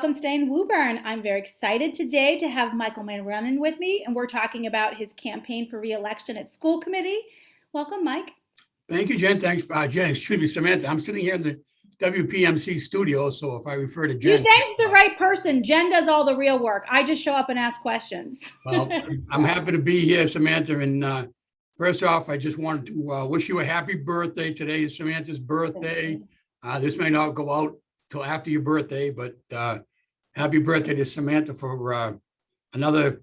welcome today in Woburn. I'm very excited today to have Michael Mulrenan with me, and we're talking about his campaign for re-election at school committee. Welcome, Mike. Thank you, Jen. Thanks, Jen. Excuse me, Samantha. I'm sitting here in the WPMC studio, so if I refer to Jen, You thanked the right person. Jen does all the real work. I just show up and ask questions. well, I'm happy to be here, Samantha. And first off, I just wanted to wish you a happy birthday. Today is Samantha's birthday. This may not go out till after your birthday, but happy birthday to Samantha for another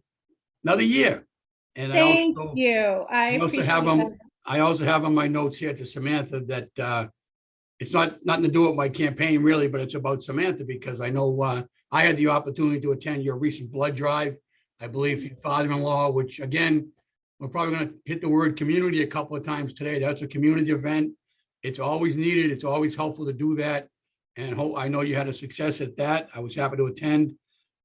year. And Thank you. I also have I also have on my notes here to Samantha that it's nothing to do with my campaign really, but it's about Samantha because I know I had the opportunity to attend your recent blood drive. I believe your father-in-law, which again, we're probably going to hit the word community a couple of times today. That's a community event. It's always needed. It's always helpful to do that. And I know you had a success at that. I was happy to attend.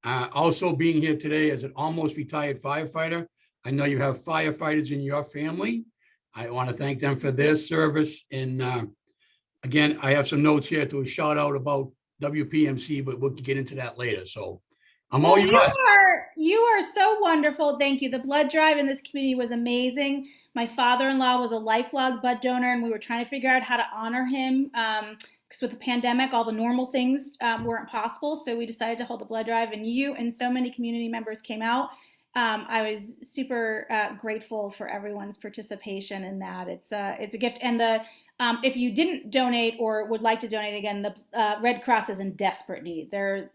Also being here today as an almost retired firefighter. I know you have firefighters in your family. I want to thank them for their service. And again, I have some notes here to shout out about WPMC, but we'll get into that later. So I'm all yours. You are so wonderful. Thank you. The blood drive in this community was amazing. My father-in-law was a lifelong blood donor, and we were trying to figure out how to honor him. Because with the pandemic, all the normal things weren't possible. So we decided to hold the blood drive, and you and so many community members came out. I was super grateful for everyone's participation in that. It's a gift. And if you didn't donate or would like to donate again, the Red Cross is in desperate need. Their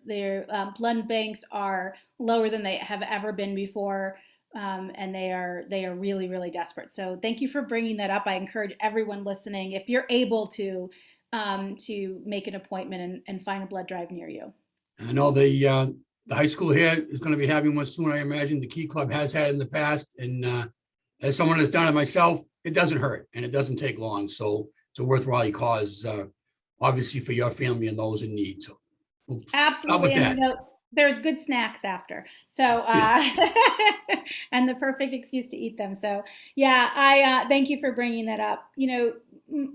blood banks are lower than they have ever been before. And they are really, really desperate. So thank you for bringing that up. I encourage everyone listening, if you're able to make an appointment and find a blood drive near you. I know the high school here is going to be having one soon. I imagine the Key Club has had in the past. And as someone has done it myself, it doesn't hurt and it doesn't take long. So it's a worthwhile cause, obviously for your family and those in need. So absolutely. And there's good snacks after. So, and the perfect excuse to eat them. So yeah, I thank you for bringing that up.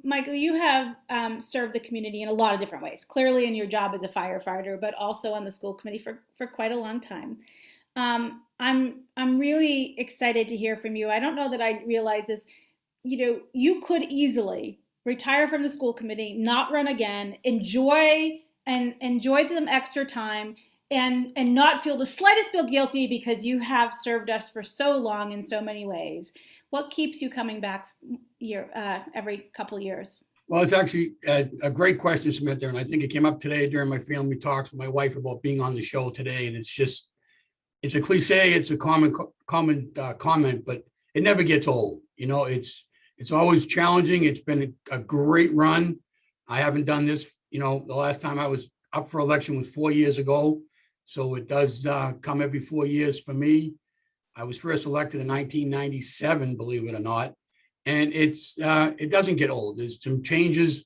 Michael, you have served the community in a lot of different ways, clearly in your job as a firefighter, but also on the school committee for quite a long time. I'm really excited to hear from you. I don't know that I realize this. You could easily retire from the school committee, not run again, enjoy some extra time, and not feel the slightest bit guilty because you have served us for so long in so many ways. What keeps you coming back every couple of years? Well, it's actually a great question, Samantha, and I think it came up today during my family talks with my wife about being on the show today. And it's a cliche, it's a common comment, but it never gets old. It's always challenging. It's been a great run. I haven't done this. The last time I was up for election was 4 years ago, so it does come every 4 years for me. I was first elected in 1997, believe it or not. And it doesn't get old. There's some changes.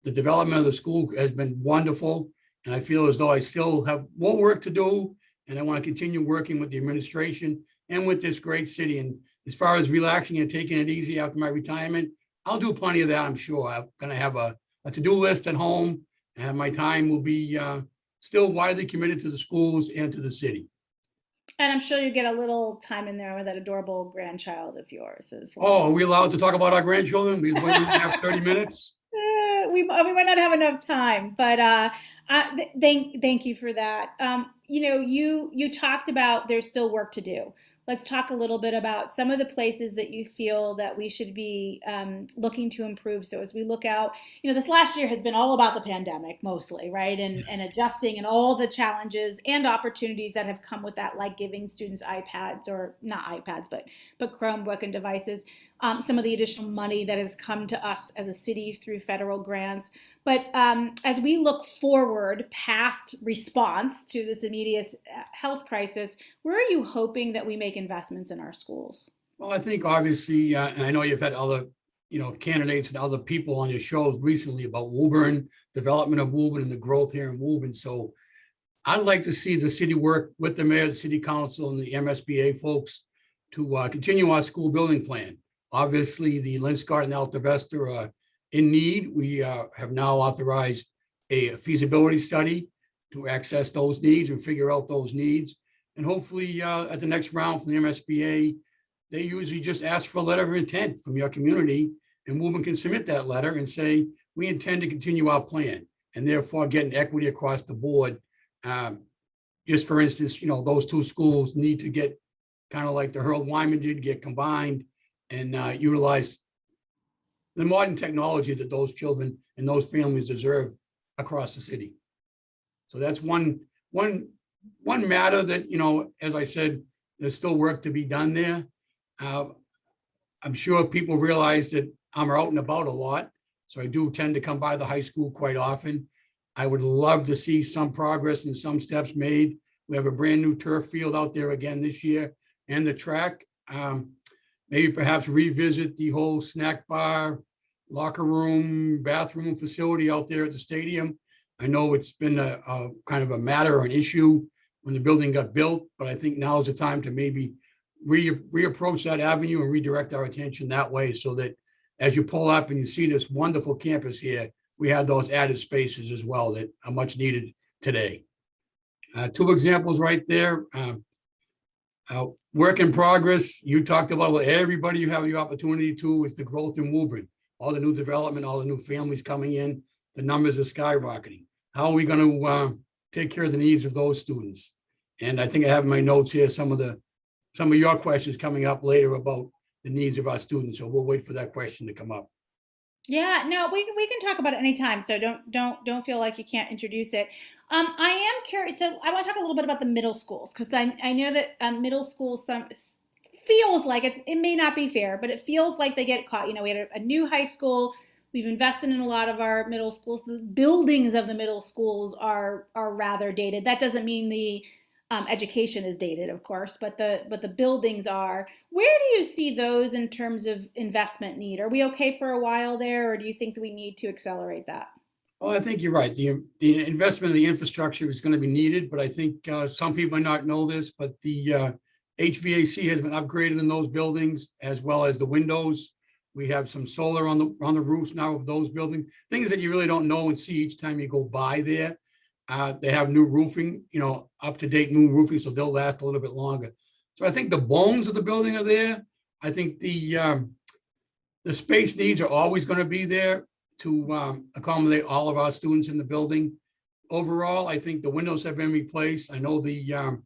The development of the school has been wonderful. And I feel as though I still have more work to do. And I want to continue working with the administration and with this great city. And as far as relaxing and taking it easy after my retirement, I'll do plenty of that, I'm sure. I'm going to have a to-do list at home. And my time will be still widely committed to the schools and to the city. And I'm sure you get a little time in there with that adorable grandchild of yours as well. Oh, are we allowed to talk about our grandchildren? We have 30 minutes. We might not have enough time, but thank you for that. You talked about there's still work to do. Let's talk a little bit about some of the places that you feel that we should be looking to improve. So as we look out, this last year has been all about the pandemic mostly, right? And adjusting and all the challenges and opportunities that have come with that, like giving students iPads, or not iPads, but Chromebook and devices. Some of the additional money that has come to us as a city through federal grants. But as we look forward past response to this immediate health crisis, where are you hoping that we make investments in our schools? Well, I think obviously, and I know you've had other, candidates and other people on your show recently about Woburn, development of Woburn and the growth here in Woburn. So I'd like to see the city work with the mayor, the city council, and the MSBA folks to continue our school building plan. Obviously, the Linscott and Alta Vista are in need. We have now authorized a feasibility study to access those needs and figure out those needs. And hopefully at the next round from the MSBA, they usually just ask for a letter of intent from your community, and Woburn can submit that letter and say, we intend to continue our plan, and therefore getting equity across the board. Just for instance, those two schools need to get kind of like the Harold Wyman did, get combined and utilize the modern technology that those children and those families deserve across the city. So that's one matter that, as I said, there's still work to be done there. I'm sure people realize that I'm out and about a lot, so I do tend to come by the high school quite often. I would love to see some progress and some steps made. We have a brand new turf field out there again this year, and the track. Maybe perhaps revisit the whole snack bar, locker room, bathroom facility out there at the stadium. I know it's been a kind of a matter or an issue when the building got built, but I think now is the time to maybe reapproach that avenue and redirect our attention that way, so that as you pull up and you see this wonderful campus here, we have those added spaces as well that are much needed today. Two examples right there. Work in progress. You talked about what everybody you have the opportunity to is the growth in Woburn. All the new development, all the new families coming in, the numbers are skyrocketing. How are we going to take care of the needs of those students? And I think I have in my notes here some of your questions coming up later about the needs of our students. So we'll wait for that question to come up. Yeah, no, we can talk about it anytime. So don't feel like you can't introduce it. I am curious. So I want to talk a little bit about the middle schools, because I know that middle schools feels like it may not be fair, but it feels like they get caught. We had a new high school. We've invested in a lot of our middle schools. The buildings of the middle schools are rather dated. That doesn't mean the education is dated, of course, but the buildings are. Where do you see those in terms of investment need? Are we okay for a while there, or do you think that we need to accelerate that? Well, I think you're right. The investment in the infrastructure is going to be needed, but I think some people might not know this, but the HVAC has been upgraded in those buildings, as well as the windows. We have some solar on the roofs now of those buildings, things that you really don't know and see each time you go by there. They have new roofing, up-to-date new roofing, so they'll last a little bit longer. So I think the bones of the building are there. I think the space needs are always going to be there to accommodate all of our students in the building. Overall, I think the windows have been replaced. I know the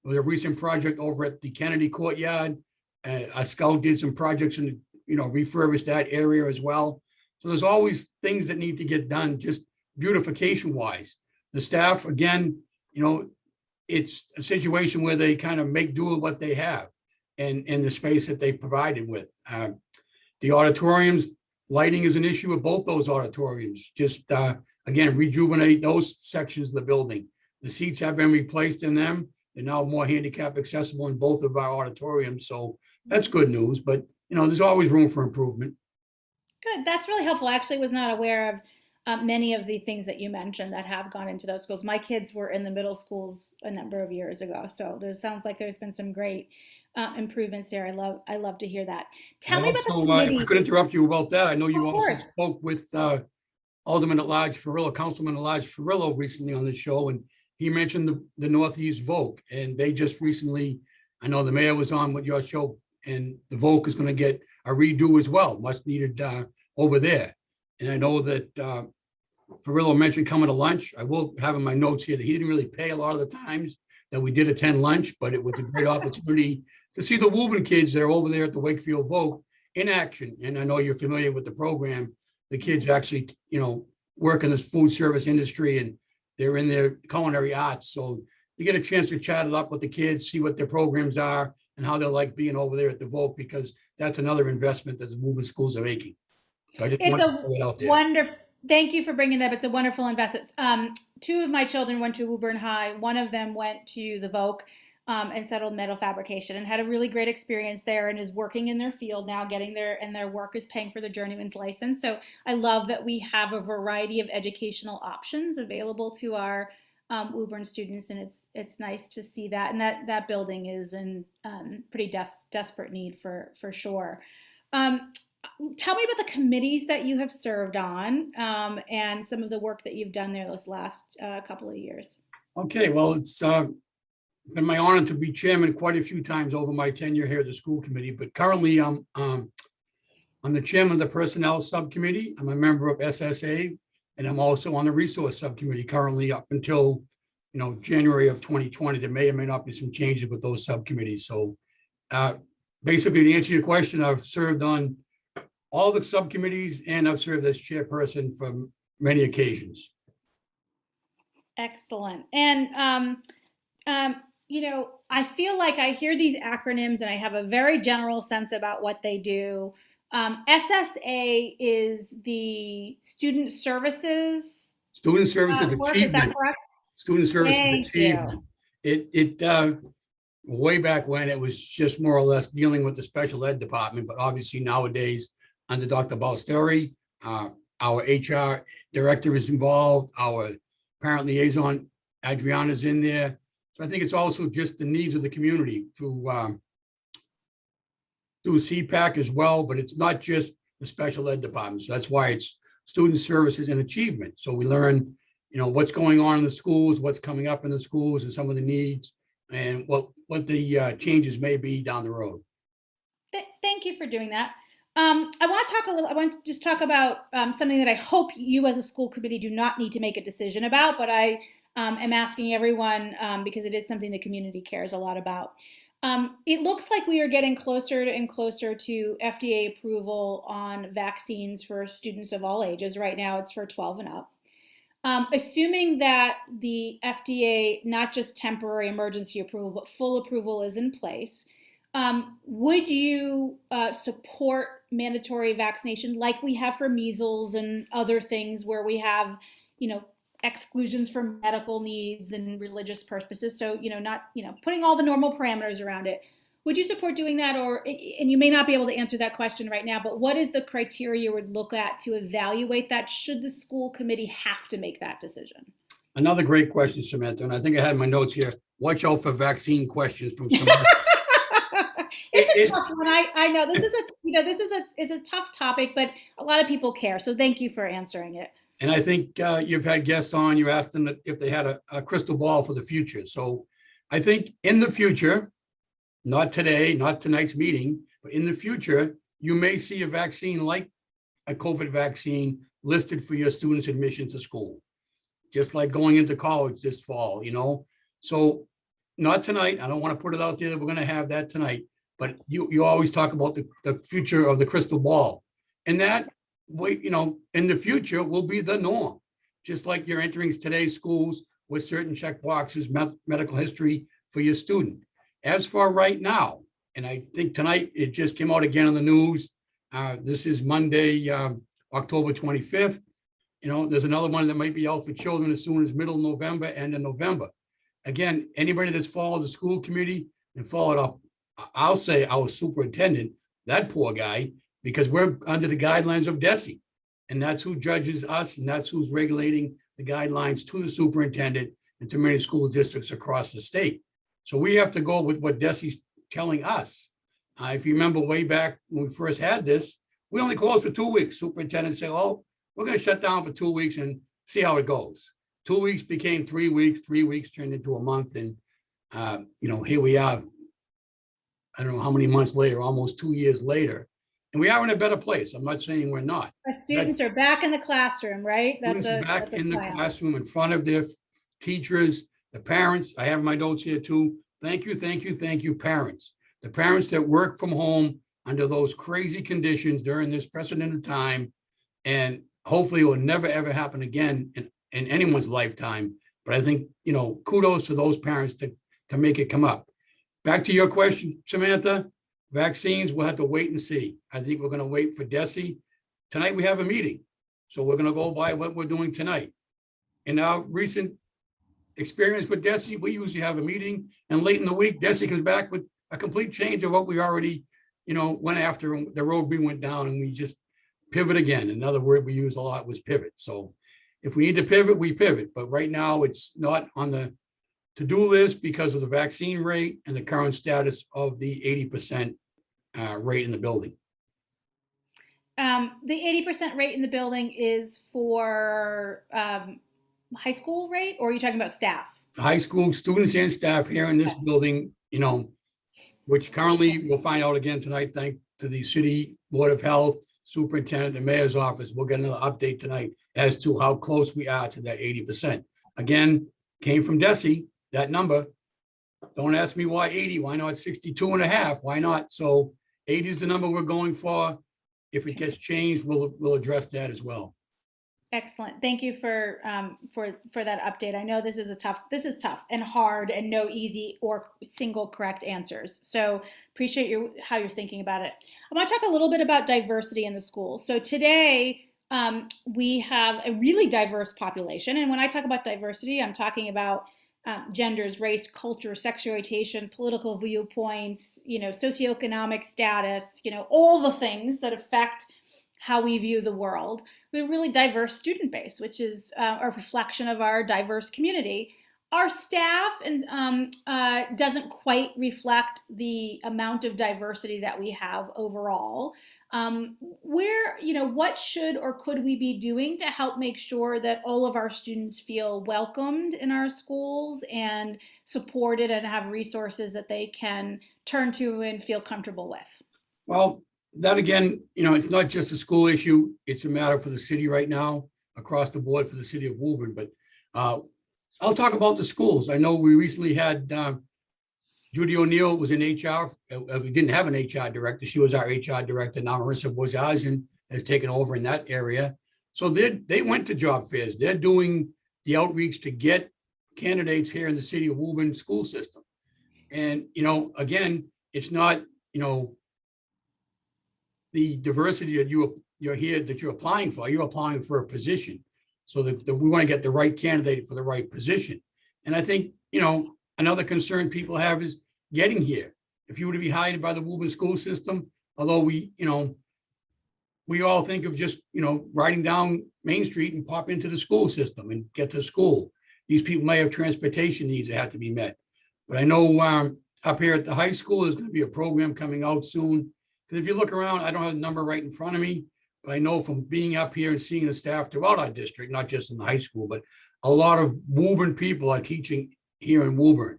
recent project over at the Kennedy Courtyard. Our scout did some projects and refurbished that area as well. So there's always things that need to get done, just beautification wise. The staff, again, it's a situation where they kind of make do with what they have and the space that they provided with. The auditoriums, lighting is an issue with both those auditoriums. Just, again, rejuvenate those sections of the building. The seats have been replaced in them. They're now more handicap accessible in both of our auditoriums. So that's good news, but there's always room for improvement. Good. That's really helpful. I actually was not aware of many of the things that you mentioned that have gone into those schools. My kids were in the middle schools a number of years ago, so there sounds like there's been some great improvements there. I love to hear that. Tell me about the committee. If I could interrupt you about that, I know you Of also course. spoke with Alderman at Large Ferrillo, Councilman at Large Ferrillo recently on the show, and he mentioned the Northeast Voc, and they just recently, I know the mayor was on with your show, and the Voc is going to get a redo as well, much needed over there. And I know that Ferrillo mentioned coming to lunch. I will have in my notes here that he didn't really pay a lot of the times that we did attend lunch, but it was a great opportunity to see the Woburn kids that are over there at the Wakefield Voc in action. And I know you're familiar with the program. The kids actually, work in this food service industry, and they're in their culinary arts. So you get a chance to chat it up with the kids, see what their programs are and how they like being over there at the Voc, because that's another investment that the Woburn schools are making. So I just It's want to a put it out there. wonderful. Thank you for bringing that up. It's a wonderful investment. Two of my children went to Woburn High. One of them went to the Voc and settled metal fabrication and had a really great experience there, and is working in their field now, getting there, and their work is paying for the journeyman's license. So I love that we have a variety of educational options available to our Woburn students, and it's nice to see that. And that building is in pretty desperate need for sure. Tell me about the committees that you have served on and some of the work that you've done there this last couple of years. Okay, well, it's been my honor to be chairman quite a few times over my tenure here at the school committee, but currently I'm the chairman of the Personnel Subcommittee. I'm a member of SSA, and I'm also on the Resource Subcommittee currently up until, January of 2020. There may or may not be some changes with those subcommittees. So basically, to answer your question, I've served on all the subcommittees and I've served as chairperson for many occasions. Excellent. And, I feel like I hear these acronyms and I have a very general sense about what they do. SSA is the Student Services Student Services Work, is that Achievement. correct? Student Services Thank you. Achievement. It way back when it was just more or less dealing with the special ed department, but obviously nowadays under Dr. Balsteri, our HR director is involved, our parent liaison, Adriana's in there. So I think it's also just the needs of the community through CPAC as well, but it's not just the special ed department. So that's why it's Student Services and Achievement. So we learn, what's going on in the schools, what's coming up in the schools and some of the needs and what the changes may be down the road. Thank you for doing that. I want to just talk about something that I hope you as a school committee do not need to make a decision about, but I am asking everyone because it is something the community cares a lot about. It looks like we are getting closer and closer to FDA approval on vaccines for students of all ages. Right now it's for 12 and up. Assuming that the FDA, not just temporary emergency approval, but full approval is in place, would you support mandatory vaccination like we have for measles and other things where we have, exclusions for medical needs and religious purposes? So, not, putting all the normal parameters around it. Would you support doing that? And you may not be able to answer that question right now, but what is the criteria you would look at to evaluate that? Should the school committee have to make that decision? Another great question, Samantha, and I think I had my notes here. Watch out for vaccine questions from Samantha. It's a tough one. I know this is a tough topic, but a lot of people care. So thank you for answering it. And I think you've had guests on, you asked them if they had a crystal ball for the future. So I think in the future, not today, not tonight's meeting, but in the future, you may see a vaccine like a COVID vaccine listed for your students' admission to school, just like going into college this fall, So not tonight. I don't want to put it out there that we're going to have that tonight, but you always talk about the future of the crystal ball. And that way, in the future will be the norm. Just like you're entering today's schools with certain check boxes, medical history for your student. As for right now, and I think tonight it just came out again on the news. This is Monday, October 25th. There's another one that might be out for children as soon as middle November, end of November. Again, anybody that's followed the school committee and followed up, I'll say our superintendent, that poor guy, because we're under the guidelines of DESE. And that's who judges us, and that's who's regulating the guidelines to the superintendent and to many school districts across the state. So we have to go with what DESE's telling us. If you remember way back when we first had this, we only closed for 2 weeks. Superintendent said, "Oh, we're going to shut down for 2 weeks and see how it goes." 2 weeks became 3 weeks. 3 weeks turned into a month, and here we are. I don't know how many months later, almost 2 years later, and we are in a better place. I'm not saying we're not. Our students are back in the classroom, right? That's back in the classroom in front of their teachers, the parents. I have my notes here too. Thank you, parents. The parents that work from home under those crazy conditions during this precedented time, and hopefully it will never, ever happen again in anyone's lifetime. But I think, kudos to those parents to make it come up. Back to your question, Samantha, vaccines, we'll have to wait and see. I think we're going to wait for DESE. Tonight we have a meeting, so we're going to go by what we're doing tonight. In our recent experience with DESE, we usually have a meeting, and late in the week, DESE comes back with a complete change of what we already, went after. The road we went down, and we just pivot again. Another word we use a lot was pivot. So if we need to pivot, we pivot. But right now, it's not on the to-do list because of the vaccine rate and the current status of the 80% rate in the building. The 80% rate in the building is for high school rate, or are you talking about staff? high school students and staff here in this building, which currently we'll find out again tonight, thanks to the city board of health, superintendent and mayor's office. We'll get another update tonight as to how close we are to that 80%. Again, came from Desi, that number. Don't ask me why 80, why not 62 and a half? Why not? So 80 is the number we're going for. If it gets changed, we'll address that as well. Excellent. Thank you for that update. I know this is tough and hard and no easy or single correct answers. So appreciate how you're thinking about it. I want to talk a little bit about diversity in the school. So today we have a really diverse population. And when I talk about diversity, I'm talking about genders, race, culture, sexual orientation, political viewpoints, socioeconomic status, all the things that affect how we view the world. We have a really diverse student base, which is a reflection of our diverse community. Our staff doesn't quite reflect the amount of diversity that we have overall. What should or could we be doing to help make sure that all of our students feel welcomed in our schools and supported and have resources that they can turn to and feel comfortable with? Well, that again, it's not just a school issue. It's a matter for the city right now, across the board for the city of Woburn. But I'll talk about the schools. I know we recently had Judy O'Neill was in HR. We didn't have an HR director. She was our HR director. Now Marissa Bozazian has taken over in that area. So they went to job fairs. They're doing the outreach to get candidates here in the city of Woburn school system. And, again, it's not, the diversity that you're here, that you're applying for a position. So that we want to get the right candidate for the right position. And I think, another concern people have is getting here. If you were to be hired by the Woburn school system, although we all think of just, riding down Main Street and pop into the school system and get to school. These people may have transportation needs that have to be met. But I know up here at the high school, there's going to be a program coming out soon. Because if you look around, I don't have the number right in front of me, but I know from being up here and seeing the staff throughout our district, not just in the high school, but a lot of Woburn people are teaching here in Woburn.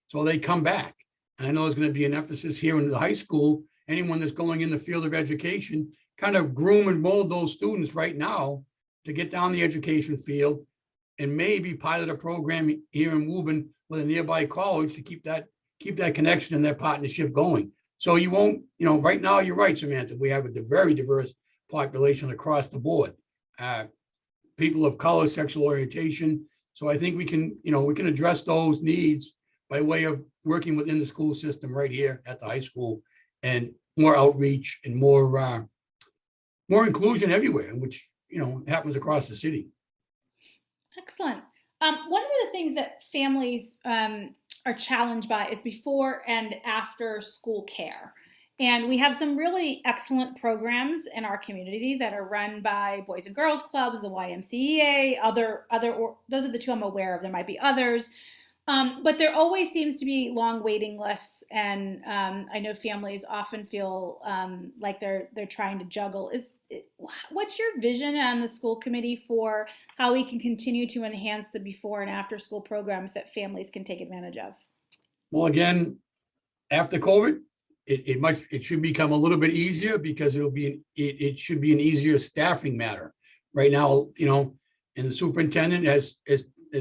So they come back. And I know there's going to be an emphasis here in the high school. Anyone that's going in the field of education, kind of groom and mold those students right now to get down the education field and maybe pilot a program here in Woburn with a nearby college to keep that connection and that partnership going. So you won't, right now, you're right, Samantha, we have a very diverse population across the board. People of color, sexual orientation. So I think we can address those needs by way of working within the school system right here at the high school, and more outreach and more inclusion everywhere, which, happens across the city. Excellent. One of the things that families are challenged by is before and after school care. And we have some really excellent programs in our community that are run by Boys and Girls Clubs, the YMCA, those are the two I'm aware of. There might be others. But there always seems to be long waiting lists. And I know families often feel like they're trying to juggle. What's your vision on the school committee for how we can continue to enhance the before and after school programs that families can take advantage of? Well, again, after COVID, it should become a little bit easier because it should be an easier staffing matter. Right now, and the superintendent has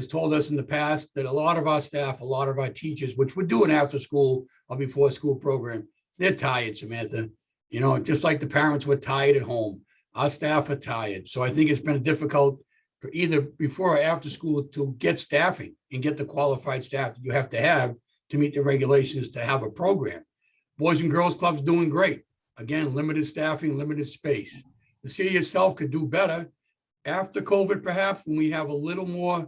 told us in the past that a lot of our staff, a lot of our teachers, which would do an after school or before school program, they're tired, Samantha. Just like the parents were tired at home, our staff are tired. So I think it's been difficult for either before or after school to get staffing and get the qualified staff that you have to meet the regulations to have a program. Boys and Girls Club's doing great. Again, limited staffing, limited space. The city itself could do better after COVID, perhaps, when we have a little more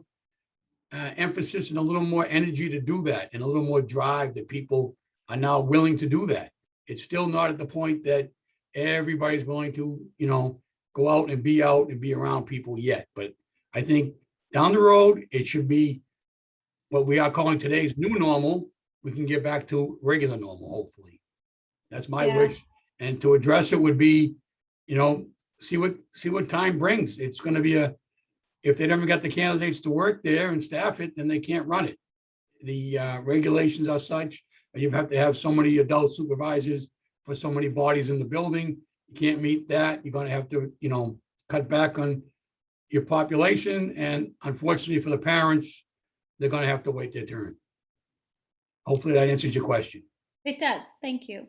emphasis and a little more energy to do that, and a little more drive that people are now willing to do that. It's still not at the point that everybody's willing to, go out and be around people yet. But I think down the road, it should be what we are calling today's new normal. We can get back to regular normal, hopefully. That's my wish. And to address it would be, see what time brings. It's going to be if they never got the candidates to work there and staff it, then they can't run it. the regulations are such, that you have to have so many adult supervisors for so many bodies in the building. You can't meet that. You're gonna have to, cut back on your population. And unfortunately for the parents, they're gonna have to wait their turn. Hopefully that answers your question. It does. Thank you.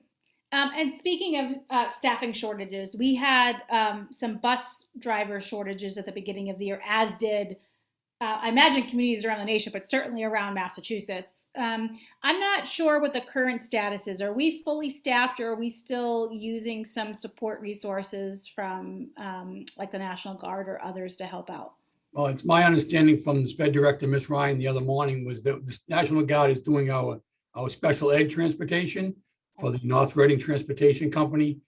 And speaking of staffing shortages, we had some bus driver shortages at the beginning of the year, as did, I imagine, communities around the nation, but certainly around Massachusetts. I'm not sure what the current status is. Are we fully staffed, or are we still using some support resources from like the National Guard or others to help out? Well, it's my understanding from the sped director, Ms. Ryan, the other morning, was that the National Guard is doing our special ed transportation for the North Reading Transportation Company,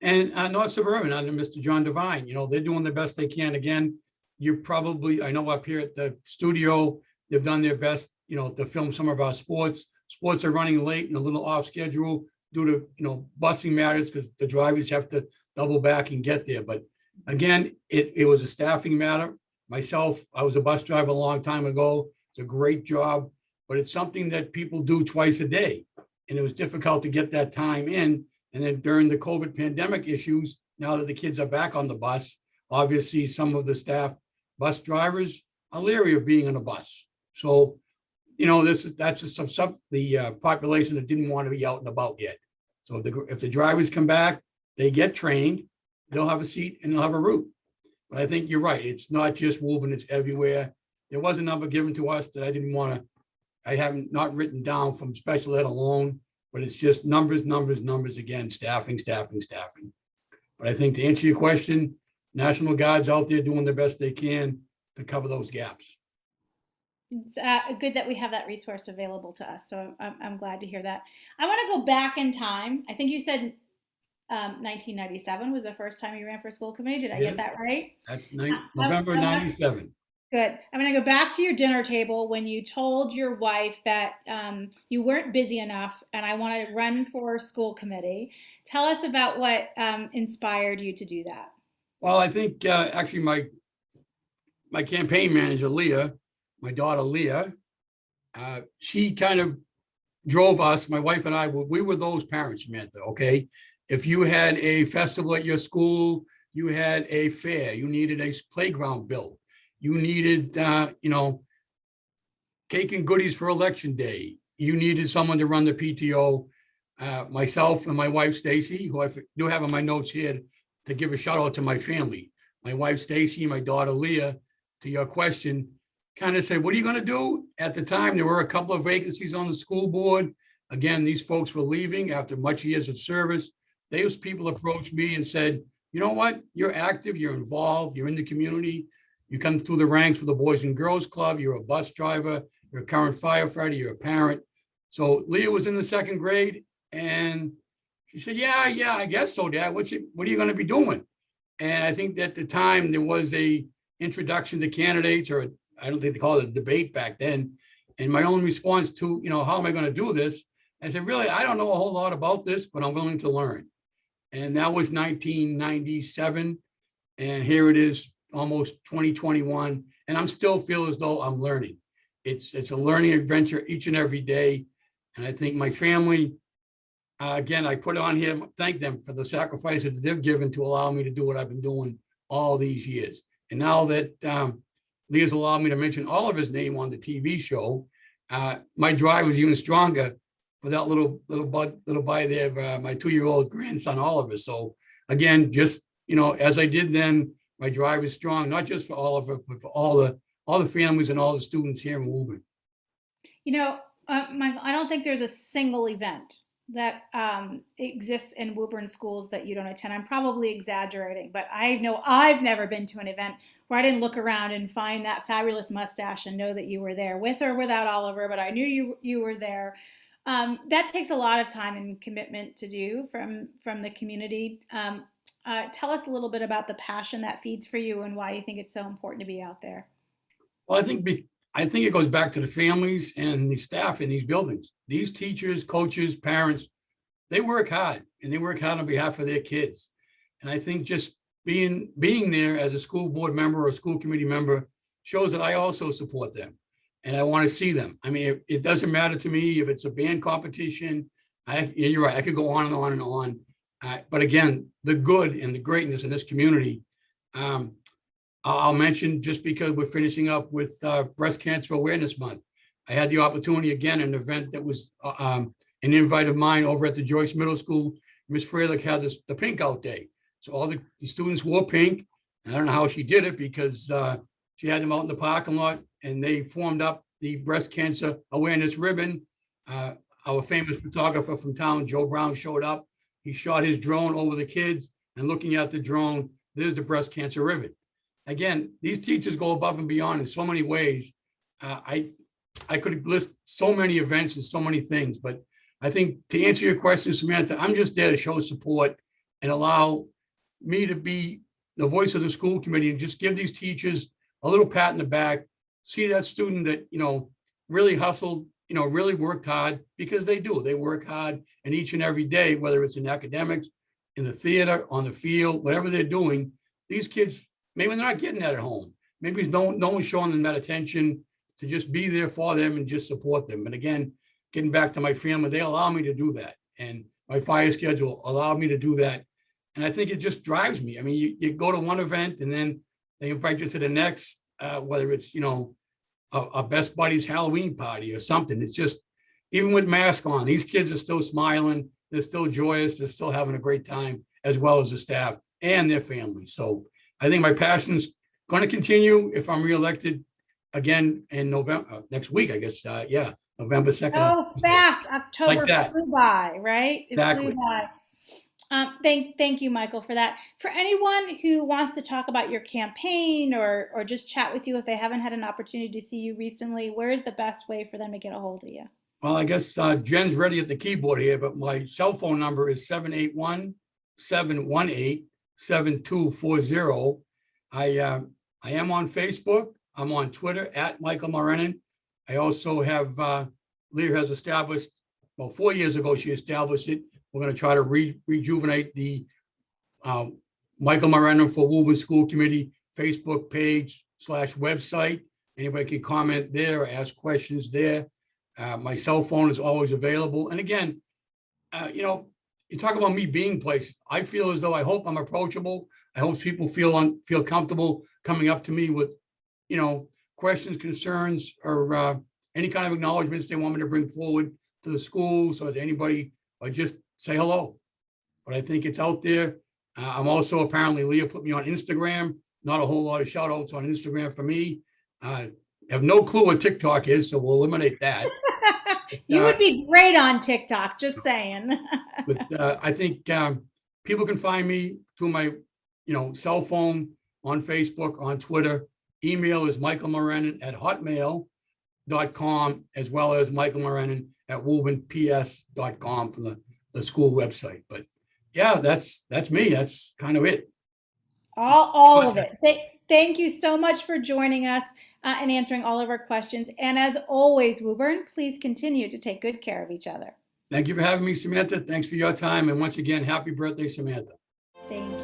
and North Suburban under Mr. John Devine. They're doing the best they can. Again, I know up here at the studio, they've done their best, to film some of our sports. Sports are running late and a little off schedule due to, busing matters, because the drivers have to double back and get there. But again, it was a staffing matter. Myself, I was a bus driver a long time ago. It's a great job, but it's something that people do twice a day. And it was difficult to get that time in. And then during the COVID pandemic issues, now that the kids are back on the bus, obviously some of the staff bus drivers are leery of being on a bus. So, that's just the population that didn't want to be out and about yet. So if the drivers come back, they get trained, they'll have a seat and they'll have a route. But I think you're right. It's not just Woburn, it's everywhere. There was a number given to us that I haven't not written down from special ed alone, but it's just numbers again, staffing. But I think to answer your question, National Guard's out there doing the best they can to cover those gaps. It's good that we have that resource available to us. So I'm glad to hear that. I want to go back in time. I think you said 1997 was the first time you ran for school committee. Did I get that right? That's November 97. Good. I'm going to go back to your dinner table when you told your wife that you weren't busy enough and I want to run for school committee. Tell us about what inspired you to do that. Well, I think actually my campaign manager, Leah, my daughter, Leah, she kind of drove us, my wife and I, we were those parents, Samantha, okay? If you had a festival at your school, you had a fair, you needed a playground built, you needed, cake and goodies for election day, you needed someone to run the PTO. Myself and my wife, Stacy, who I do have on my notes here to give a shout out to my family. My wife, Stacy, my daughter, Leah, to your question, kind of said, what are you going to do? At the time, there were a couple of vacancies on the school board. Again, these folks were leaving after much years of service. Those people approached me and said, you know what? You're active, you're involved, you're in the community. You come through the ranks with the Boys and Girls Club, you're a bus driver, you're a current firefighter, you're a parent. So Leah was in the second grade and she said, yeah, I guess so, Dad. What are you going to be doing? And I think that at the time there was a introduction to candidates, or I don't think they called it a debate back then. And my own response to, how am I going to do this? I said, really, I don't know a whole lot about this, but I'm willing to learn. And that was 1997. And here it is, almost 2021. And I'm still feel as though I'm learning. It's a learning adventure each and every day. And I think my family, again, I put on here, thank them for the sacrifices that they've given to allow me to do what I've been doing all these years. And now that Leah's allowed me to mention Oliver's name on the TV show, my drive was even stronger for that little boy there, my 2-year-old grandson, Oliver. So again, just, as I did then, my drive is strong, not just for Oliver, but for all the families and all the students here in Woburn. Michael, I don't think there's a single event that exists in Woburn schools that you don't attend. I'm probably exaggerating, but I know I've never been to an event where I didn't look around and find that fabulous mustache and know that you were there, with or without Oliver, but I knew you were there. That takes a lot of time and commitment to do from the community. Tell us a little bit about the passion that feeds for you and why you think it's so important to be out there. Well, I think it goes back to the families and the staff in these buildings. These teachers, coaches, parents, they work hard, and they work hard on behalf of their kids. And I think just being there as a school board member or a school committee member shows that I also support them. and I want to see them. I mean, it doesn't matter to me if it's a band competition. You're right. I could go on and on and on. But again, the good and the greatness in this community. I'll mention, just because we're finishing up with Breast Cancer Awareness Month, I had the opportunity, again, an event that was an invite of mine over at the Joyce Middle School. Miss Freilich had the pink out day. So all the students wore pink. And I don't know how she did it, because she had them out in the parking lot, and they formed up the breast cancer awareness ribbon. Our famous photographer from town, Joe Brown, showed up. He shot his drone over the kids, and looking at the drone, there's the breast cancer ribbon. Again, these teachers go above and beyond in so many ways. I could list so many events and so many things, but I think, to answer your question, Samantha, I'm just there to show support and allow me to be the voice of the school committee, and just give these teachers a little pat in the back. See that student that, really hustled, really worked hard, because they do. They work hard, and each and every day, whether it's in academics, in the theater, on the field, whatever they're doing, these kids, maybe they're not getting that at home. Maybe no one's showing them that attention to just be there for them and just support them. And again, getting back to my family, they allow me to do that. And my fire schedule allowed me to do that. And I think it just drives me. I mean, you go to one event, and then they invite you to the next, whether it's, a best buddies Halloween party or something. It's just, even with mask on, these kids are still smiling. They're still joyous. They're still having a great time, as well as the staff and their families. So I think my passion's going to continue if I'm reelected again in November, next week, I guess. November 2nd. Oh, fast. October Like flew by, right? It Exactly. flew by. Thank you, Michael, for that. For anyone who wants to talk about your campaign, or just chat with you if they haven't had an opportunity to see you recently, where is the best way for them to get a hold of you? Well, I guess Jen's ready at the keyboard here, but my cell phone number is 781-718-7240. I am on Facebook. I'm on Twitter at Michael Mulrenan. I also have, Leah has established, well, 4 years ago, she established it. We're going to try to rejuvenate the Michael Mulrenan for Woburn School Committee Facebook page / website. Anybody can comment there or ask questions there. My cell phone is always available. And again, you talk about me being places. I feel as though, I hope I'm approachable. I hope people feel comfortable coming up to me with, questions, concerns, or any kind of acknowledgments they want me to bring forward to the schools or to anybody, or just say hello. But I think it's out there. I'm also, apparently, Leah put me on Instagram. Not a whole lot of shout outs on Instagram for me. I have no clue what TikTok is, so we'll eliminate that. You would be great on TikTok, just saying. But I think people can find me through my, cell phone, on Facebook, on Twitter. Email is michaelmulrenan@hotmail.com, as well as michaelmulrenan@woburnps.com from the school website. But yeah, that's me. That's kind of it. All of it. Thank you so much for joining us and answering all of our questions. And as always, Woburn, please continue to take good care of each other. Thank you for having me, Samantha. Thanks for your time. And once again, happy birthday, Samantha. Thank you.